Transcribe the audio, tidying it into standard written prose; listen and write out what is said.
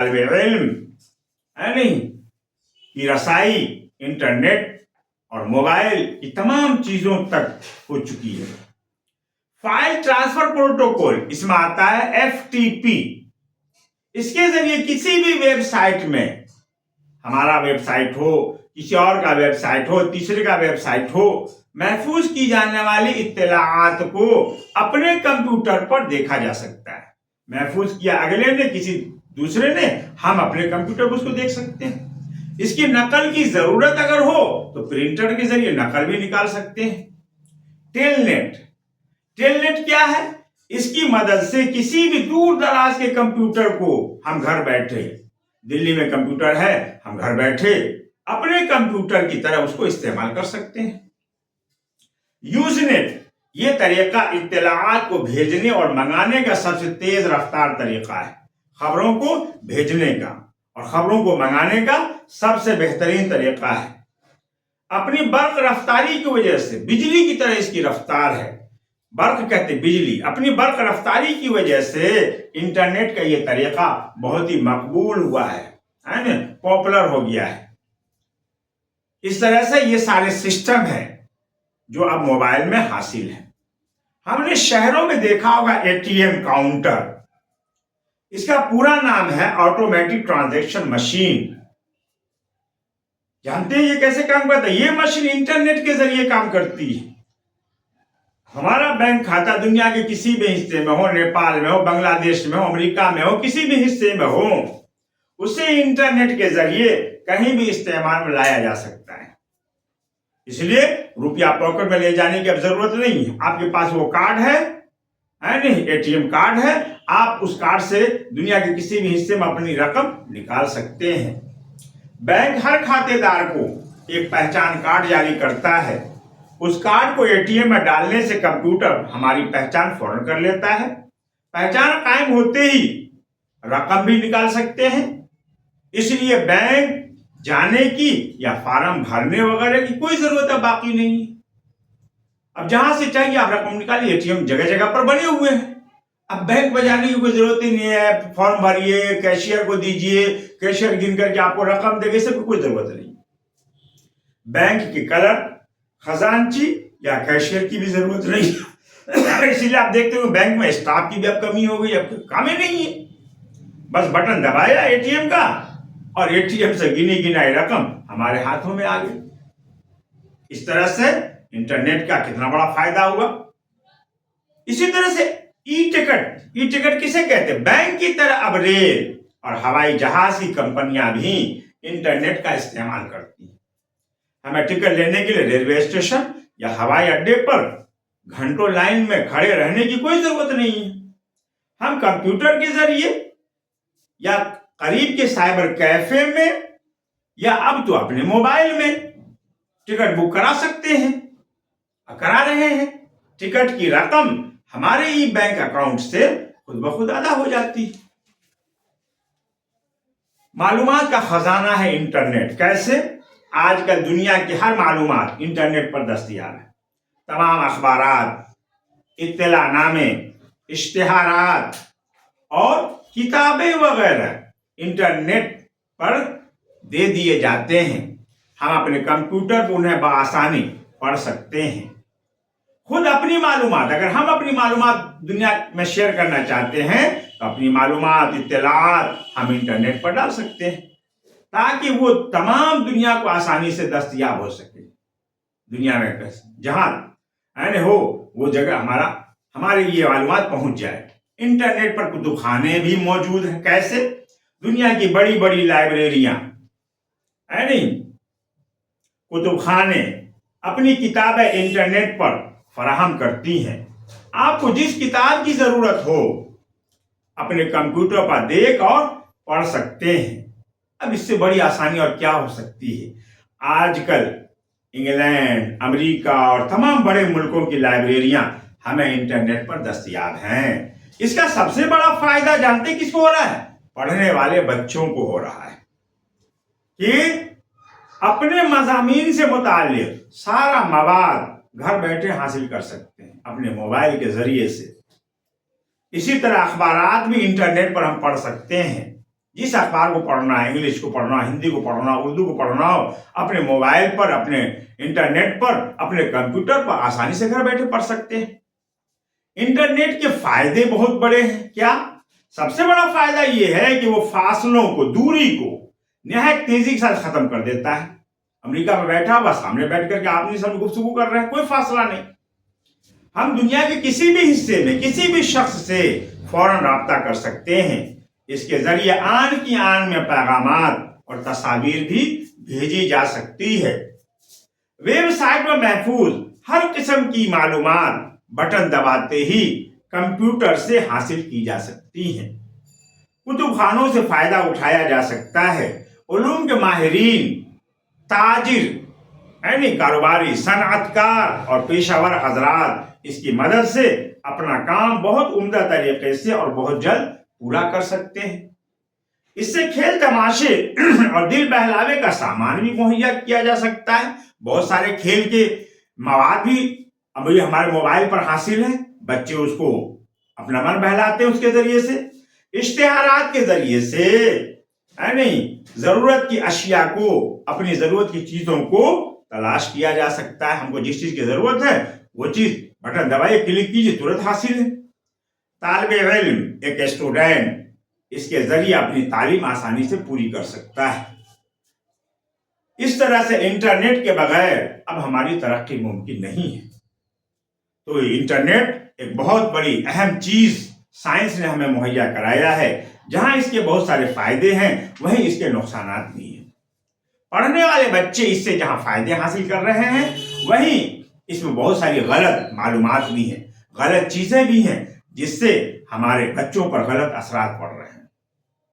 इल्म है नहीं की रसाई इंटरनेट और मोबाइल की तमाम चीजों तक हो चुकी है। फाइल ट्रांसफर प्रोटोकॉल इसमें आता है FTP। इसके जरिए किसी भी वेबसाइट में, हमारा वेबसाइट हो, किसी और का वेबसाइट हो, तीसरे का वेबसाइट हो, महफूज की जाने वाली इत्तलाआत को अपने कंप्यूटर पर देखा जा सकता है। महफूज किया अगले ने, किसी दूसरे ने, हम अपने कंप्यूटर पर उसको देख सकते हैं। इसकी नकल की जरूरत अगर हो तो प्रिंटर के जरिए नकल भी निकाल सकते हैं। टेलनेट क्या है? इसकी मदद से किसी भी दूर दराज के कंप्यूटर को हम घर बैठे, दिल्ली में कंप्यूटर है, हम घर बैठे अपने कंप्यूटर की तरह उसको इस्तेमाल कर सकते हैं। यूजनेट ये तरीका इत्तलाआत को भेजने और मंगाने का सबसे तेज रफ्तार तरीका है। खबरों को भेजने का और खबरों को मंगाने का सबसे बेहतरीन तरीका है। अपनी बर्क रफ्तारी की वजह से, बिजली की तरह इसकी रफ्तार है, बर्क कहते बिजली, अपनी बर्क रफ्तारी की वजह से इंटरनेट का ये तरीका बहुत ही मकबूल हुआ है ना, पॉपुलर हो गया है। इस तरह से ये सारे सिस्टम है जो अब मोबाइल में हासिल है। हमने शहरों में देखा होगा ATM काउंटर, इसका पूरा नाम है ऑटोमेटिक ट्रांजैक्शन मशीन। जानते हैं ये कैसे काम करता है? ये मशीन इंटरनेट के जरिए काम करती है। हमारा बैंक खाता दुनिया के किसी भी हिस्से में हो, नेपाल में हो, बांग्लादेश में हो, अमेरिका में हो, किसी भी हिस्से में हो, उसे इंटरनेट के जरिए कहीं भी इस्तेमाल में लाया जा सकता है। इसलिए रुपया पॉकेट में ले जाने की अब जरूरत नहीं है। आपके पास वो कार्ड है नहीं, ATM कार्ड है, आप उस कार्ड से दुनिया के किसी भी हिस्से में अपनी रकम निकाल सकते हैं। बैंक हर खातेदार को एक पहचान कार्ड जारी करता है। उस कार्ड को ATM में डालने से कंप्यूटर हमारी पहचान फौरन कर लेता है। पहचान कायम होते ही रकम भी निकाल सकते हैं। इसलिए बैंक जाने की या फॉर्म भरने वगैरह की कोई जरूरत अब बाकी नहीं है। अब जहां से चाहिए आप रकम निकालिए, ATM जगह जगह पर बने हुए हैं। अब बैंक में जाने की कोई जरूरत ही नहीं है। फॉर्म भरिए, कैशियर को दीजिए, कैशियर गिन करके आपको रकम देगा, इससे कोई जरूरत नहीं। बैंक की कलर, खजांची या कैशियर की भी जरूरत नहीं। इसीलिए आप देखते हो बैंक में स्टाफ की भी अब कमी हो गई, अब काम ही नहीं है। बस बटन दबाया ATM का और ATM से गिनी गिनाई रकम हमारे हाथों में आ गई। इस तरह से इंटरनेट का कितना बड़ा फायदा हुआ। इसी तरह से ई टिकट किसे कहते हैं? बैंक की तरह अब रेल और हवाई जहाज की कंपनियां भी इंटरनेट का इस्तेमाल करती हैं। हमें टिकट लेने के लिए रेलवे स्टेशन या हवाई अड्डे पर घंटों लाइन में खड़े रहने की कोई जरूरत नहीं है। हम कंप्यूटर के जरिए या करीब के साइबर कैफे में या अब तो अपने मोबाइल में टिकट बुक करा सकते हैं, करा रहे हैं। टिकट की रकम हमारे ही बैंक अकाउंट से खुद ब खुद अदा हो जाती है। मालूमात का खजाना है इंटरनेट। कैसे? आजकल दुनिया की हर मालूमात इंटरनेट पर दस्तयाब है। तमाम अखबारात, इत्तलानामे, इश्तिहारात और किताबें वगैरह इंटरनेट पर दे दिए जाते हैं। हम अपने कंप्यूटर पर उन्हें बआसानी पढ़ सकते हैं। खुद अपनी मालूमात, अगर हम अपनी मालूमात दुनिया में शेयर करना चाहते हैं तो अपनी मालूमात, इत्तलाआत हम इंटरनेट पर डाल सकते हैं ताकि वो तमाम दुनिया को आसानी से दस्तयाब हो सके। दुनिया में जहां हो वो जगह हमारे ये मालूमात पहुंच जाए। इंटरनेट पर कुतुबखाने भी मौजूद हैं। कैसे? दुनिया की बड़ी बड़ी लाइब्रेरियां है नहीं, कुतुबखाने अपनी किताबें इंटरनेट पर फराहम करती हैं। आपको जिस किताब की जरूरत हो अपने कंप्यूटर पर देख और पढ़ सकते हैं। अब इससे बड़ी आसानी और क्या हो सकती है? आजकल इंग्लैंड, अमेरिका और तमाम बड़े मुल्कों की लाइब्रेरियां हमें इंटरनेट पर दस्तयाब हैं। इसका सबसे बड़ा फायदा जानते किसको हो रहा है? पढ़ने वाले बच्चों को हो रहा है कि अपने मज़ामीन से मुताल्लिक सारा मवाद घर बैठे हासिल कर सकते हैं अपने मोबाइल के जरिए से। इसी तरह अखबारात भी इंटरनेट पर हम पढ़ सकते हैं। जिस अखबार को पढ़ना है, इंग्लिश को पढ़ना, हिंदी को पढ़ना, उर्दू को पढ़ना हो, अपने मोबाइल पर, अपने इंटरनेट पर, अपने कंप्यूटर पर आसानी से घर बैठे पढ़ सकते हैं। इंटरनेट के फायदे बहुत बड़े हैं। क्या? सबसे बड़ा फायदा यह है कि वो फासलों को, दूरी को निहायत तेजी के साथ खत्म कर देता है। अमेरिका में बैठा बस सामने बैठ करके आपने सब गुफ्तगू कर रहे हैं, कोई फासला नहीं। हम दुनिया के किसी भी हिस्से में किसी भी शख्स से फौरन राब्ता कर सकते हैं। इसके जरिए आन की आन में पैगामात और तस्वीर भी भेजी जा सकती है। वेबसाइट पर महफूज हर किस्म की मालूमात बटन दबाते ही कंप्यूटर से हासिल की जा सकती हैं। कुतुबखानों से फायदा उठाया जा सकता है। उलूम के माहिरीन, ताजिर यानी कारोबारी, सनअतकार और पेशावर हजरात इसकी मदद से अपना काम बहुत उम्दा तरीके से और बहुत जल्द पूरा कर सकते हैं। इससे खेल तमाशे और दिल बहलावे का सामान भी मुहैया किया जा सकता है। बहुत सारे खेल के मवाद भी अभी हमारे मोबाइल पर हासिल है। बच्चे उसको अपना मन बहलाते हैं उसके जरिए से, इश्तिहारात के जरिए से, है नहीं, जरूरत की अशिया को, अपनी जरूरत की चीजों को तलाश किया जा सकता है। हमको जिस चीज की जरूरत है वो चीज बटन दबाइए, क्लिक कीजिए, तुरंत हासिल है। तालिब इल्म, एक स्टूडेंट इसके जरिए अपनी तालीम आसानी से पूरी कर सकता है। इस तरह से इंटरनेट के बगैर अब हमारी तरक्की मुमकिन नहीं है। तो इंटरनेट एक बहुत बड़ी अहम चीज साइंस ने हमें मुहैया कराया है। जहां इसके बहुत सारे फायदे हैं वहीं इसके नुकसानात भी हैं। पढ़ने वाले बच्चे इससे जहां फायदे हासिल कर रहे हैं वहीं इसमें बहुत सारी गलत मालूमात भी हैं, गलत चीजें भी हैं, जिससे हमारे बच्चों पर गलत असरात पड़ रहे हैं।